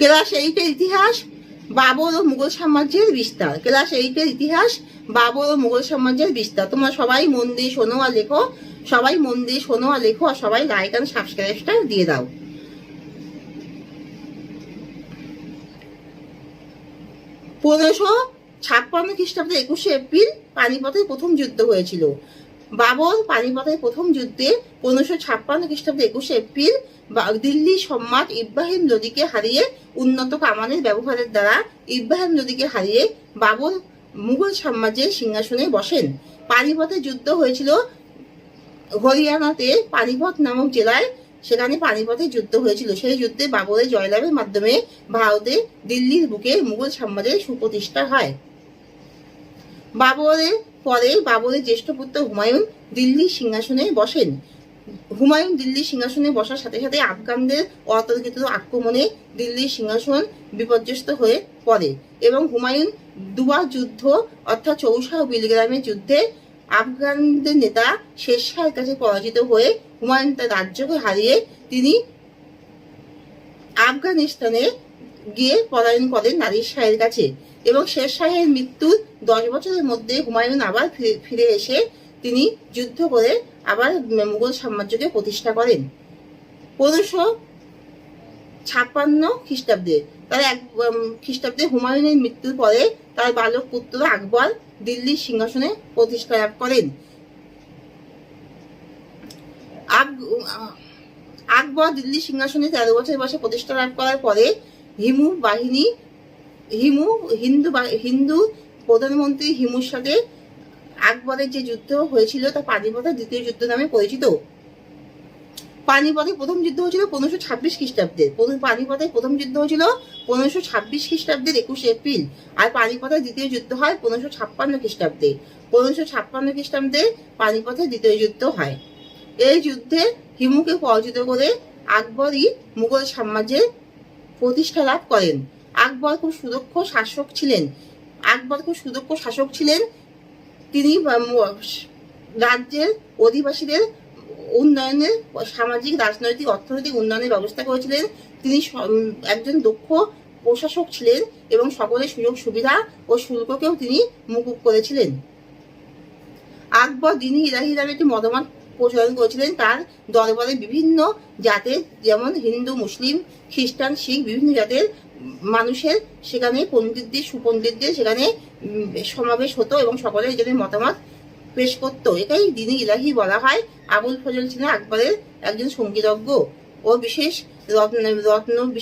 Class 8-এর ইতিহাস, বাবর ও মুঘল সাম্রাজ্যের বিস্তার। ক্লাস 8-এর ইতিহাস, বাবর ও মুঘল সাম্রাজ্যের বিস্তার। তোমরা সবাই মন দিয়ে শোনো আর লেখো, সবাই মন দিয়ে শোনো আর লেখো, আর সবাই লাইক এন্ড সাবস্ক্রাইবটা দিয়ে দাও। 1556 খ্রিস্টাব্দে 21শে এপ্রিল পানিপথের প্রথম যুদ্ধ হয়েছিল। বাবর পানিপথের প্রথম যুদ্ধে 1556 খ্রিস্টাব্দে 21শে এপ্রিল দিল্লি সম্রাট ইব্রাহিম লোদিকে হারিয়ে, উন্নত কামানের ব্যবহারের দ্বারা ইব্রাহিম লোদিকে হারিয়ে বাবর মুঘল সাম্রাজ্যের সিংহাসনে বসেন। পানিপথের যুদ্ধ হয়েছিল হরিয়ানাতে পানিপথ নামক জেলায়, সেখানে পানিপথের যুদ্ধ হয়েছিল। সেই যুদ্ধে বাবরের জয়লাভের মাধ্যমে ভারতে দিল্লির বুকে মুঘল সাম্রাজ্যের সুপ্রতিষ্ঠা হয়। বাবরের পরে বাবরের জ্যেষ্ঠ পুত্র হুমায়ুন দিল্লির সিংহাসনে বসেন। হুমায়ুন দিল্লির সিংহাসনে বসার সাথে সাথে আফগানদের অতর্কিত আক্রমণে দিল্লির সিংহাসন বিপর্যস্ত হয়ে পড়ে এবং হুমায়ুন দুবার যুদ্ধ অর্থাৎ চৌসা ও বিলগ্রামের যুদ্ধে আফগানদের নেতা শের শাহের কাছে পরাজিত হয়ে হুমায়ুন তার রাজ্যকে হারিয়ে তিনি আফগানিস্তানে গিয়ে পলায়ন করেন নাদির শাহের কাছে এবং শের শাহের মৃত্যুর 10 বছরের মধ্যে হুমায়ুন আবার ফিরে এসে তিনি যুদ্ধ করে আবার মুঘল সাম্রাজ্যকে প্রতিষ্ঠা করেন। 1556 খ্রিস্টাব্দে খ্রিস্টাব্দে হুমায়ুনের মৃত্যুর পরে তার বালক পুত্র আকবর দিল্লির সিংহাসনে প্রতিষ্ঠা লাভ করেন। আকবর দিল্লি সিংহাসনে 13 বছর বয়সে প্রতিষ্ঠা লাভ করার পরে হিন্দু প্রধানমন্ত্রী হিমুর সাথে আকবরের যে যুদ্ধ হয়েছিল তা পানিপথের দ্বিতীয় যুদ্ধ নামে পরিচিত। পানিপথের প্রথম যুদ্ধ হয়েছিল 1526 খ্রিস্টাব্দে। পানিপথের প্রথম যুদ্ধ হয়েছিল 1526 খ্রিস্টাব্দের 21শে এপ্রিল, আর পানিপথের দ্বিতীয় যুদ্ধ হয় 1556 খ্রিস্টাব্দে। 1556 খ্রিস্টাব্দে পানিপথের দ্বিতীয় যুদ্ধ হয়। এই যুদ্ধে হিমুকে পরাজিত করে আকবরই মুঘল সাম্রাজ্যের প্রতিষ্ঠা লাভ করেন। আকবর খুব সুদক্ষ শাসক ছিলেন। তিনি রাজ্যের অধিবাসীদের উন্নয়নের, সামাজিক, রাজনৈতিক, অর্থনৈতিক উন্নয়নের ব্যবস্থা করেছিলেন। তিনি একজন দক্ষ প্রশাসক ছিলেন এবং সকলের সুযোগ সুবিধা ও শুল্ককেও তিনি মুকুব করেছিলেন। আকবর দ্বীন-ই ইলাহি নামে একটি মতবাদ প্রচলন করেছিলেন। তার দরবারে বিভিন্ন জাতের, যেমন হিন্দু, মুসলিম, খ্রিস্টান, শিখ, বিভিন্ন জাতের মানুষের সেখানে সুপণ্ডিতদের সেখানে সমাবেশ হতো এবং সকলের জন্য মতামত পেশ করতো। এটাই দ্বীন-ই ইলাহি বলা হয়। আবুল ফজল ছিলেন আকবরের একজন সঙ্গীতজ্ঞ ও বিশেষ রত্ন বিশিষ্ট